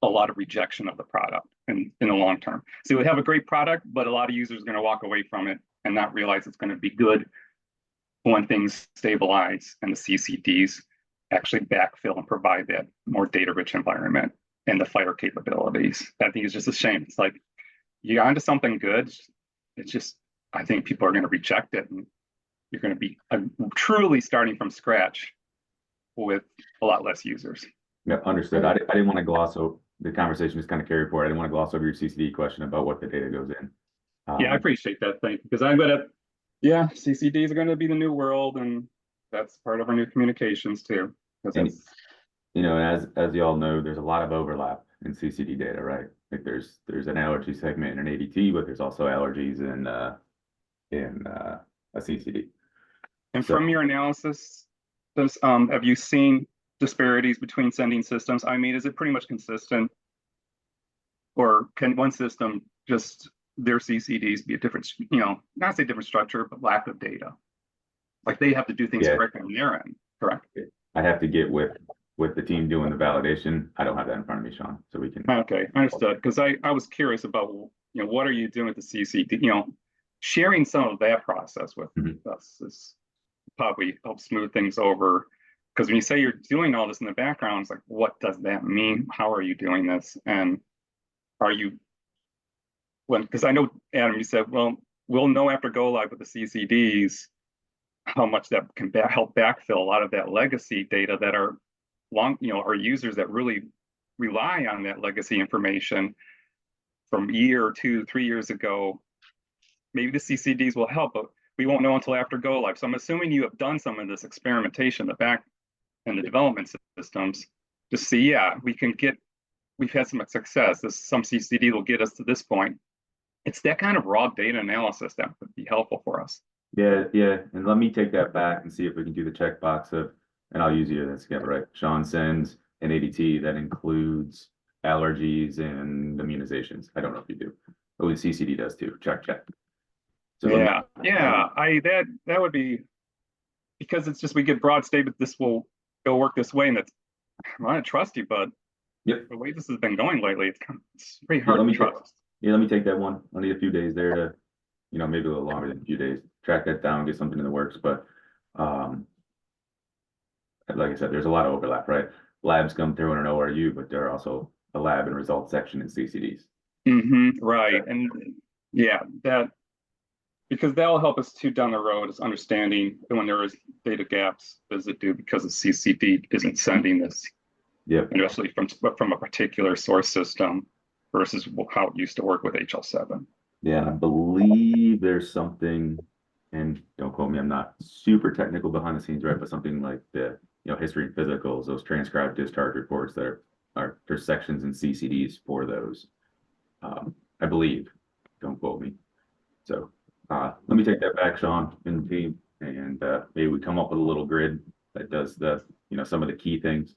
a lot of rejection of the product in the long term. So we have a great product, but a lot of users are going to walk away from it and not realize it's going to be good when things stabilize and the CCDs actually backfill and provide that more data-rich environment and the FHIR capabilities. I think it's just a shame. It's like, you're onto something good. It's just, I think people are going to reject it, and you're going to be truly starting from scratch with a lot less users. Yeah, understood. I didn't want to gloss over the conversation, just kind of carry forward. I didn't want to gloss over your CCD question about what the data goes in. Yeah, I appreciate that. Thank you. Because I'm going to, CCDs are going to be the new world, and that's part of our new communications too. And, as you all know, there's a lot of overlap in CCD data, right? Like there's an allergy segment in an ADT, but there's also allergies in a CCD. And from your analysis, have you seen disparities between sending systems? I mean, is it pretty much consistent, or can one system just their CCDs be a different, not say different structure, but lack of data? Like they have to do things correctly on their end, correct? I have to get with the team doing the validation. I don't have that in front of me, Sean, so we can. Okay, understood. Because I was curious about, what are you doing with the CCD? Sharing some of that process with us is probably help smooth things over. Because when you say you're doing all this in the background, it's like, what does that mean? How are you doing this? And are you, because I know, Adam, you said, well, we'll know after go live with the CCDs how much that can help backfill a lot of that legacy data that are are users that really rely on that legacy information from year or 2, 3 years ago. Maybe the CCDs will help, but we won't know until after go live. So I'm assuming you have done some of this experimentation, in the development systems to see, we've had some success. Some CCD will get us to this point. It's that kind of raw data analysis that would be helpful for us. Yeah. And let me take that back and see if we can do the checkbox of, and I'll use you this together, right? Sean sends an ADT that includes allergies and immunizations. I don't know if you do. Oh, the CCD does too. Check. So that would be, because it's just, we get broad statement, this will go work this way, and that's, I want to trust you, but the way this has been going lately, it's pretty hard to trust. Let me take that one. I'll need a few days there to, maybe a little longer than a few days, track that down, get something in the works. But like I said, there's a lot of overlap, right? Labs come through in an ORU, but there are also a lab and results section in CCDs. Right. And that, because that'll help us too down the road, is understanding when there is data gaps, does it do because the CCD isn't sending this, especially from a particular source system versus how it used to work with HL7. Yeah, I believe there's something, and don't quote me, I'm not super technical behind the scenes, right? But something like the history and physicals, those transcribed discharge reports that there's sections in CCDs for those. I believe, don't quote me. So let me take that back, Sean and the team, and maybe we come up with a little grid that does the some of the key things.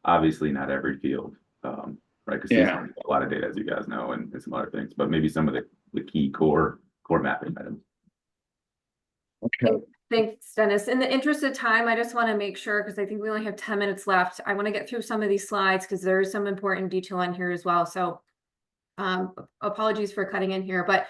Obviously, not every field, right? Because a lot of data, as you guys know, and some other things, but maybe some of the key core mapping items. Okay. Thanks, Dennis. In the interest of time, I just want to make sure, because I think we only have 10 minutes left. I want to get through some of these slides because there is some important detail on here as well. So Apologies for cutting in here, but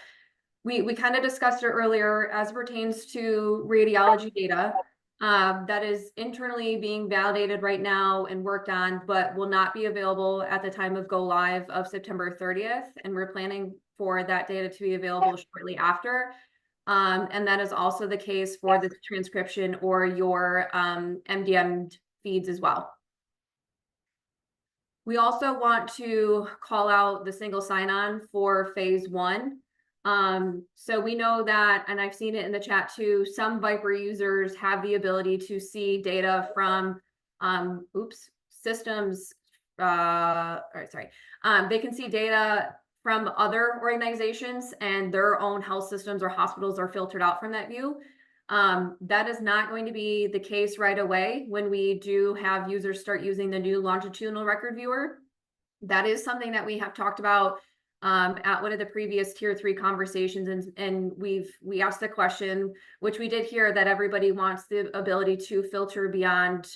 we kind of discussed it earlier as it pertains to radiology data. That is internally being validated right now and worked on, but will not be available at the time of go live of September 30th. And we're planning for that data to be available shortly after. And that is also the case for the transcription or your MDM feeds as well. We also want to call out the single sign-on for phase 1. So we know that, and I've seen it in the chat too, some Viper users have the ability to see data from systems. They can see data from other organizations, and their own health systems or hospitals are filtered out from that view. That is not going to be the case right away when we do have users start using the new longitudinal record viewer. That is something that we have talked about at one of the previous tier 3 conversations, and we asked the question, which we did hear, that everybody wants the ability to filter beyond,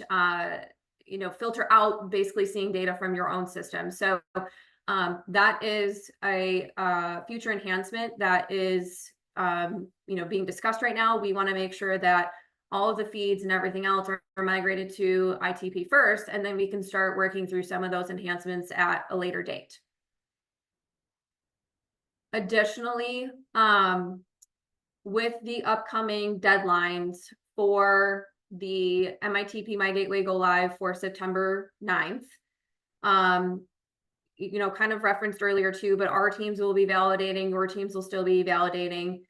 filter out basically seeing data from your own system. So that is a future enhancement that is being discussed right now. We want to make sure that all of the feeds and everything else are migrated to ITP first, and then we can start working through some of those enhancements at a later date. Additionally, with the upcoming deadlines for the MITP My Gateway go live for September 9th, kind of referenced earlier too, but our teams will be validating, your teams will still be validating.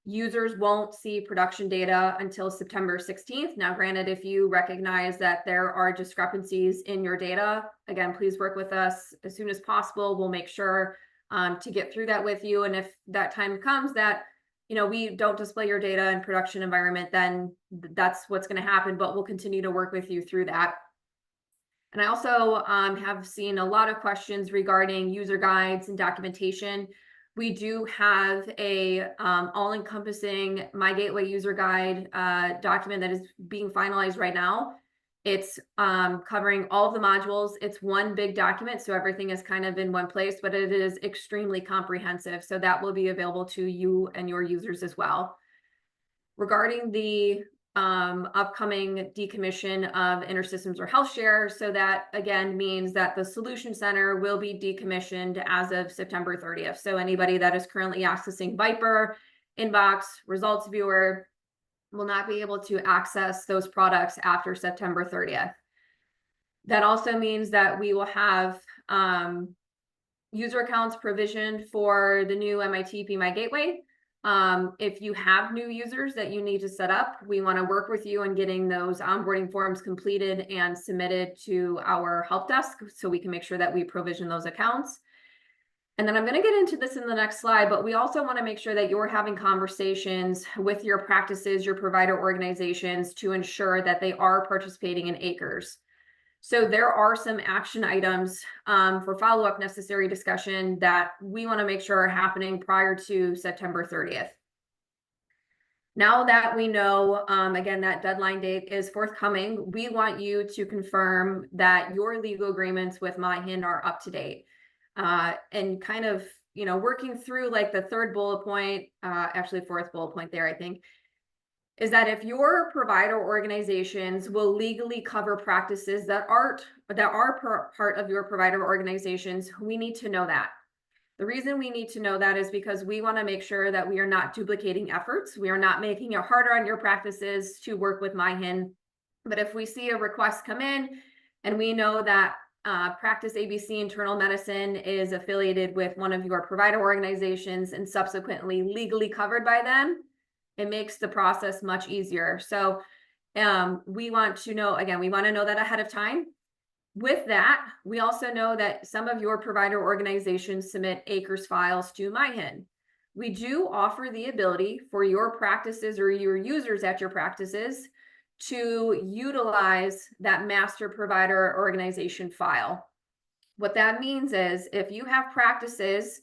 Users won't see production data until September 16th. Now, granted, if you recognize that there are discrepancies in your data, again, please work with us as soon as possible. We'll make sure to get through that with you. And if that time comes that, we don't display your data in production environment, then that's what's going to happen, but we'll continue to work with you through that. And I also have seen a lot of questions regarding user guides and documentation. We do have a all-encompassing My Gateway user guide document that is being finalized right now. It's covering all of the modules. It's one big document, so everything is kind of in one place, but it is extremely comprehensive. So that will be available to you and your users as well. Regarding the upcoming decommission of InterSystems or HealthShare, so that again means that the Solution Center will be decommissioned as of September 30th. So anybody that is currently accessing Viper, Inbox, Results Viewer will not be able to access those products after September 30th. That also means that we will have user accounts provisioned for the new MITP My Gateway. If you have new users that you need to set up, we want to work with you in getting those onboarding forms completed and submitted to our help desk so we can make sure that we provision those accounts. And then I'm going to get into this in the next slide, but we also want to make sure that you're having conversations with your practices, your provider organizations, to ensure that they are participating in ACRES. So there are some action items for follow-up necessary discussion that we want to make sure are happening prior to September 30th. Now that we know, again, that deadline date is forthcoming, we want you to confirm that your legal agreements with MyHIN are up to date. And kind of, working through like the third bullet point, actually fourth bullet point there, I think, is that if your provider organizations will legally cover practices that are part of your provider organizations, we need to know that. The reason we need to know that is because we want to make sure that we are not duplicating efforts. We are not making it harder on your practices to work with MyHIN. But if we see a request come in and we know that Practice ABC Internal Medicine is affiliated with one of your provider organizations and subsequently legally covered by them, it makes the process much easier. So we want to know, again, we want to know that ahead of time. With that, we also know that some of your provider organizations submit ACRES files to MyHIN. We do offer the ability for your practices or your users at your practices to utilize that master provider organization file. What that means is if you have practices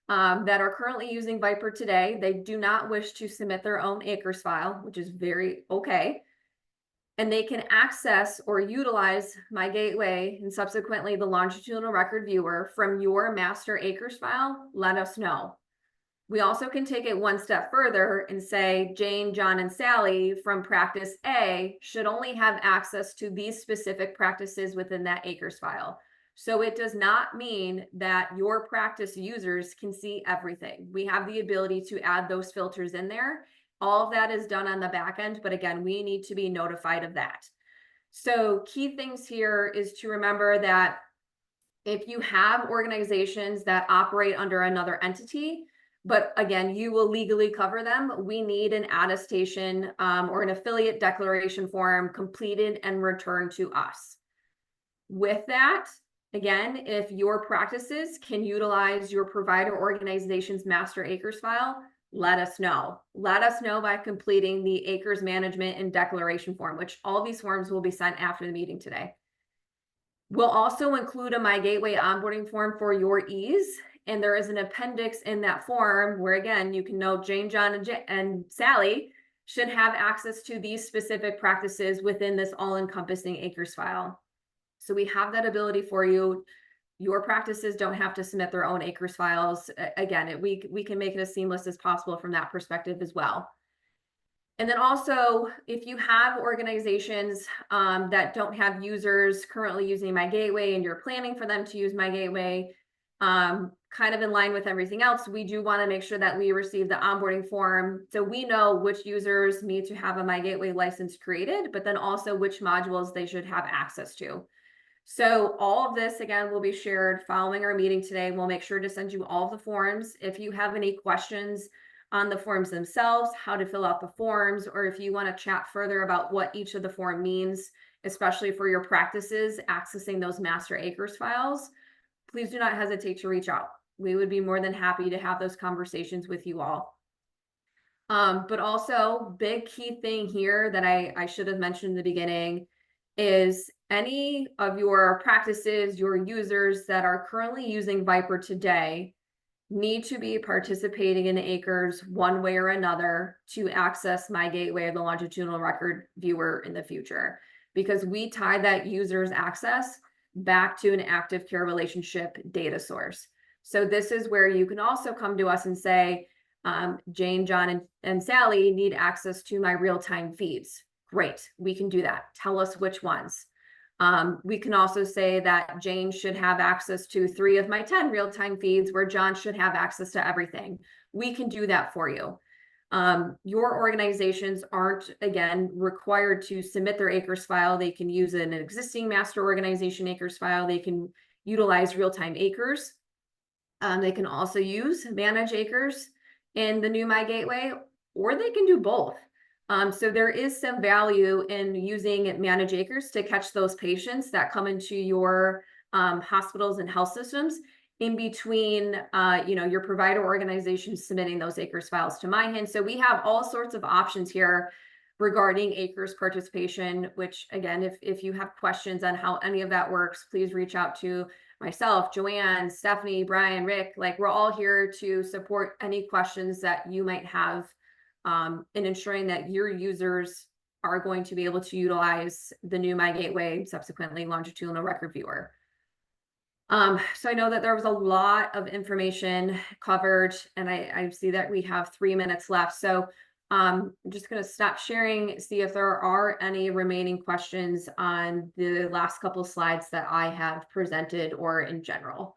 that are currently using Viper today, they do not wish to submit their own ACRES file, which is very okay. and they can access or utilize My Gateway and subsequently the longitudinal record viewer from your master acres file, let us know. We also can take it one step further and say Jane, John, and Sally from practice A should only have access to these specific practices within that acres file. So it does not mean that your practice users can see everything. We have the ability to add those filters in there. All of that is done on the back end, but again, we need to be notified of that. So key things here is to remember that if you have organizations that operate under another entity, but again, you will legally cover them, we need an attestation or an affiliate declaration form completed and returned to us. With that, again, if your practices can utilize your provider organization's master acres file, let us know. Let us know by completing the acres management and declaration form, which all these forms will be sent after the meeting today. We'll also include a My Gateway onboarding form for your ease. And there is an appendix in that form where, again, you can know Jane, John, and Sally should have access to these specific practices within this all-encompassing acres file. So we have that ability for you. Your practices don't have to submit their own acres files. Again, we can make it as seamless as possible from that perspective as well. And then also, if you have organizations that don't have users currently using My Gateway and you're planning for them to use My Gateway, kind of in line with everything else, we do want to make sure that we receive the onboarding form so we know which users need to have a My Gateway license created, but then also which modules they should have access to. So all of this, again, will be shared following our meeting today. We'll make sure to send you all the forms. If you have any questions on the forms themselves, how to fill out the forms, or if you want to chat further about what each of the form means, especially for your practices accessing those master acres files, please do not hesitate to reach out. We would be more than happy to have those conversations with you all. But also, big key thing here that I should have mentioned in the beginning is any of your practices, your users that are currently using Viper today need to be participating in acres one way or another to access My Gateway or the longitudinal record viewer in the future, because we tie that user's access back to an active care relationship data source. So this is where you can also come to us and say, Jane, John, and Sally need access to my real-time feeds. Great, we can do that. Tell us which ones. We can also say that Jane should have access to 3 of my 10 real-time feeds, where John should have access to everything. We can do that for you. Your organizations aren't, again, required to submit their acres file. They can use an existing master organization acres file. They can utilize real-time acres. They can also use manage acres in the new My Gateway, or they can do both. So there is some value in using manage acres to catch those patients that come into your hospitals and health systems in between, your provider organization submitting those acres files to MyHIN. So we have all sorts of options here regarding acres participation, which again, if you have questions on how any of that works, please reach out to myself, Joanne, Stephanie, Brian, Rick. Like, we're all here to support any questions that you might have in ensuring that your users are going to be able to utilize the new My Gateway, subsequently longitudinal record viewer. So I know that there was a lot of information covered, and I see that we have 3 minutes left. So I'm just going to stop sharing, see if there are any remaining questions on the last couple of slides that I have presented or in general.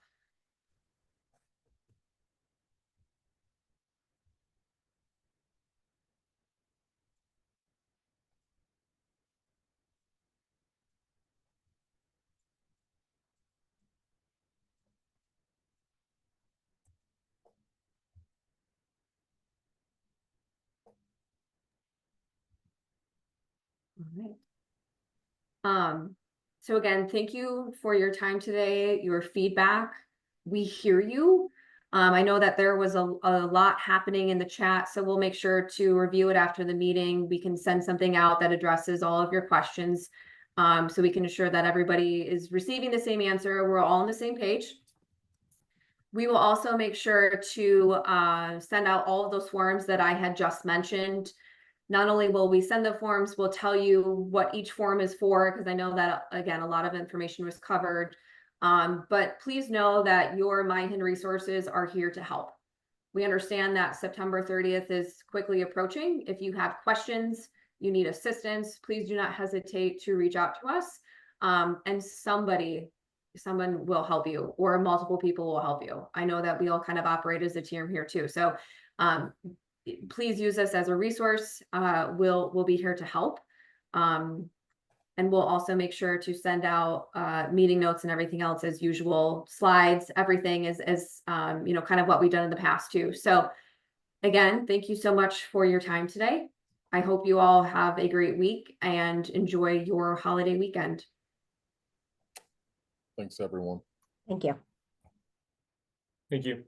All right. So again, thank you for your time today, your feedback. We hear you. I know that there was a lot happening in the chat, so we'll make sure to review it after the meeting. We can send something out that addresses all of your questions, so we can ensure that everybody is receiving the same answer. We're all on the same page. We will also make sure to send out all of those forms that I had just mentioned. not only will we send the forms, we'll tell you what each form is for, because I know that, again, a lot of information was covered. But please know that your MyHIN resources are here to help. We understand that September 30th is quickly approaching. If you have questions, you need assistance, please do not hesitate to reach out to us. And someone will help you, or multiple people will help you. I know that we all kind of operate as a team here too. So please use us as a resource. We'll be here to help. And we'll also make sure to send out meeting notes and everything else as usual, slides, everything is you know, kind of what we've done in the past too. So again, thank you so much for your time today. I hope you all have a great week and enjoy your holiday weekend. Thanks, everyone. Thank you. Thank you.